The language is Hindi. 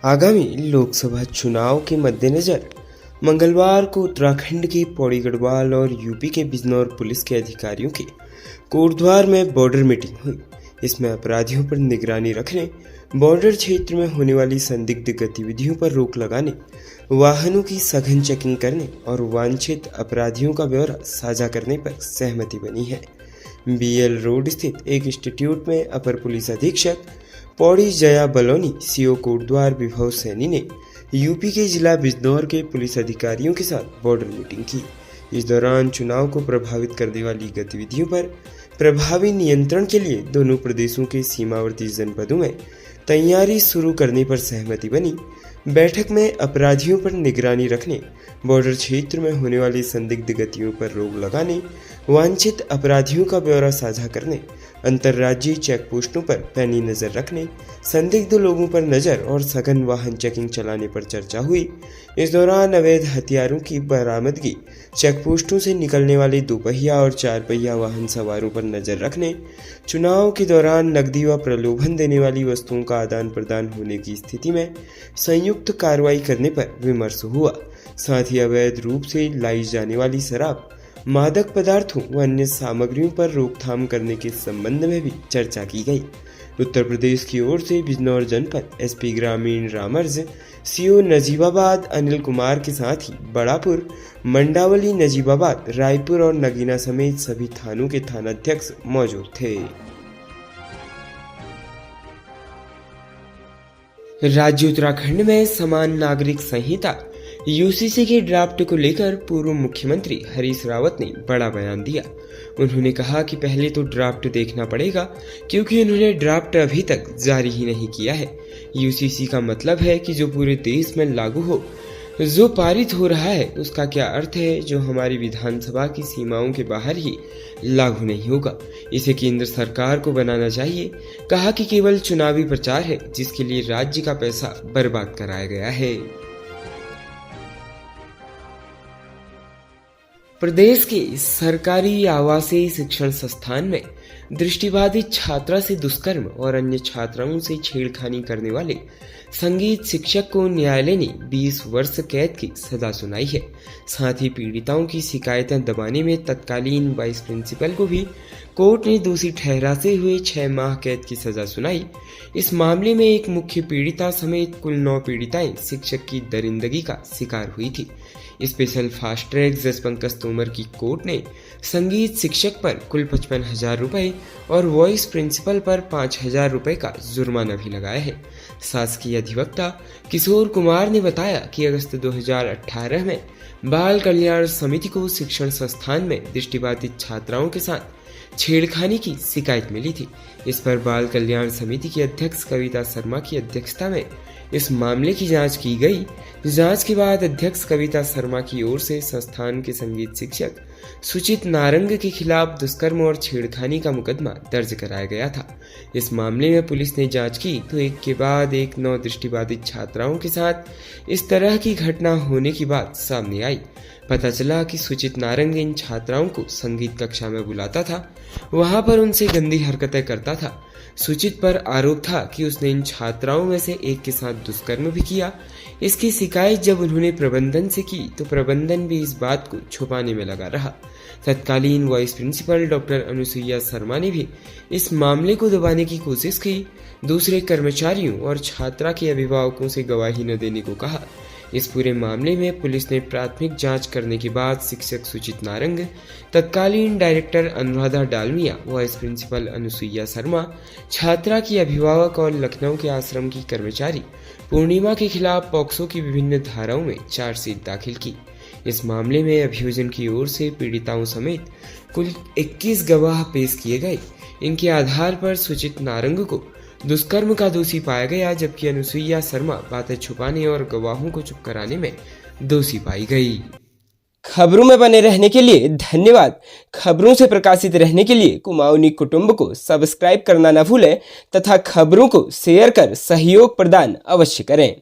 आगामी लोकसभा चुनाव के मद्देनजर मंगलवार को उत्तराखंड के पौड़ी गढ़वाल और यूपी के बिजनौर पुलिस के अधिकारियों की कोटद्वार में बॉर्डर मीटिंग हुई। इसमें अपराधियों पर निगरानी रखने, बॉर्डर क्षेत्र में होने वाली संदिग्ध गतिविधियों पर रोक लगाने, वाहनों की सघन चेकिंग करने और वांछित अपराधियों का ब्यौरा साझा करने पर सहमति बनी है। बीएल रोड स्थित एक इंस्टीट्यूट में अपर पुलिस अधीक्षक पौड़ी जया बलौनी, सीओ कोटद्वार विभव सैनी ने यूपी के जिला बिजनौर के पुलिस अधिकारियों के साथ बॉर्डर मीटिंग की। इस दौरान चुनाव को प्रभावित करने वाली गतिविधियों पर प्रभावी नियंत्रण के लिए दोनों प्रदेशों के सीमावर्ती जनपदों में तैयारी शुरू करने पर सहमति बनी। बैठक में अपराधियों पर निगरानी रखने, बॉर्डर क्षेत्र में होने वाली संदिग्ध गतियों पर रोक लगाने, वांछित अपराधियों का ब्यौरा साझा करने, अंतर्राज्यीय चेक पोस्टों पर पैनी नजर रखने, संदिग्ध लोगों पर नजर और सघन वाहन चेकिंग चलाने पर चर्चा हुई। इस दौरान अवैध हथियारों की बरामदगी, चेक पोस्टों से निकलने वाले 2 पहिया और 4 पहिया वाहन सवारों पर नजर रखने, चुनाव के दौरान नकदी व प्रलोभन देने वाली वस्तुओं का आदान प्रदान होने की स्थिति में संयुक्त कार्रवाई करने पर विमर्श हुआ। साथ ही अवैध रूप से लाई जाने वाली शराब, मादक पदार्थों व अन्य सामग्रियों पर रोकथाम करने के संबंध में भी चर्चा की गई। उत्तर प्रदेश की ओर से बिजनौर जनपद एसपी ग्रामीण रामर्ज, सीओ नजीबाबाद अनिल कुमार के साथ ही बड़ापुर, मंडावली, नजीबाबाद, रायपुर और नगीना समेत सभी थानों के थानाध्यक्ष मौजूद थे। राज्य उत्तराखंड में समान नागरिक संहिता यूसीसी के ड्राफ्ट को लेकर पूर्व मुख्यमंत्री हरीश रावत ने बड़ा बयान दिया। उन्होंने कहा कि पहले तो ड्राफ्ट देखना पड़ेगा, क्योंकि उन्होंने ड्राफ्ट अभी तक जारी ही नहीं किया है। यूसीसी का मतलब है कि जो पूरे देश में लागू हो। जो पारित हो रहा है उसका क्या अर्थ है, जो हमारी विधानसभा की सीमाओं के बाहर ही लागू नहीं होगा। इसे केंद्र सरकार को बनाना चाहिए। कहा कि केवल चुनावी प्रचार है, जिसके लिए राज्य का पैसा बर्बाद कराया गया है। प्रदेश के सरकारी आवासीय शिक्षण संस्थान में दृष्टिबाधित छात्रा से दुष्कर्म और अन्य छात्राओं से छेड़खानी करने वाले संगीत शिक्षक को न्यायालय ने 20 वर्ष कैद की सजा सुनाई है। साथ ही पीड़िताओं की शिकायतें दबाने में तत्कालीन वाइस प्रिंसिपल को भी कोर्ट ने दोषी ठहराते हुए 6 माह कैद की सजा सुनाई। इस मामले में एक मुख्य पीड़िता समेत कुल 9 पीड़िताएं शिक्षक की दरिंदगी का शिकार हुई थी। स्पेशल फास्ट ट्रैक जज पंकज तोमर की कोर्ट ने संगीत शिक्षक पर कुल 55,000 रुपए और वॉइस प्रिंसिपल पर 5,000 रुपए का जुर्माना भी लगाया है। शासकीय अधिवक्ता किशोर कुमार ने बताया कि अगस्त 2018 में बाल कल्याण समिति को शिक्षण संस्थान में दृष्टिबाधित छात्राओं के साथ छेड़खानी की शिकायत मिली थी। इस पर बाल कल्याण समिति की अध्यक्ष कविता शर्मा की अध्यक्षता में इस मामले की जांच की गई। जांच के बाद अध्यक्ष कविता शर्मा की ओर से संस्थान के संगीत शिक्षक सुचित नारंग के खिलाफ दुष्कर्म और छेड़खानी का मुकदमा दर्ज कराया गया था। इस मामले में पुलिस ने जांच की तो एक के बाद एक 9 दृष्टिबाधित छात्राओं के साथ इस तरह की घटना होने की बात सामने आई। पता चला कि सुचित नारंग इन छात्राओं को संगीत कक्षा में बुलाता था, वहां पर उनसे गंदी हरकतें करता था। सुचित पर आरोप था कि उसने इन छात्राओं में से एक के साथ दुष्कर्म भी किया। इसकी शिकायत जब उन्होंने प्रबंधन से की तो प्रबंधन भी इस बात को छुपाने में लगा रहा। तत्कालीन vice principal doctor Anusuiya Sharma ने भी इस मामले को दबाने की कोशिश की। दूसरे कर्मचारियों और छात्रा के अभिभावकों से गवाही न देने को कहा। इस पूरे मामले में पुलिस ने प्राथमिक जांच करने के बाद शिक्षक सुचित नारंग, तत्कालीन director Anuradha Dalmia, vice principal Anusuiya Sharma, छात्रा की अभिभावक और लखनऊ के आश्रम की कर्मचारी पूर्णिमा के खिलाफ पॉक्सो की विभिन्न धाराओं में चार्जशीट दाखिल की। इस मामले में अभियोजन की ओर से पीड़िताओं समेत कुल 21 गवाह पेश किए गए। इनके आधार पर सुचित नारंग को दुष्कर्म का दोषी पाया गया, जबकि अनुसुईया शर्मा बातें छुपाने और गवाहों को चुप कराने में दोषी पाई गई। खबरों में बने रहने के लिए धन्यवाद। खबरों से प्रकाशित रहने के लिए कुमाऊनी कुटुंब को सब्सक्राइब करना न भूलें तथा खबरों को शेयर कर सहयोग प्रदान अवश्य करें।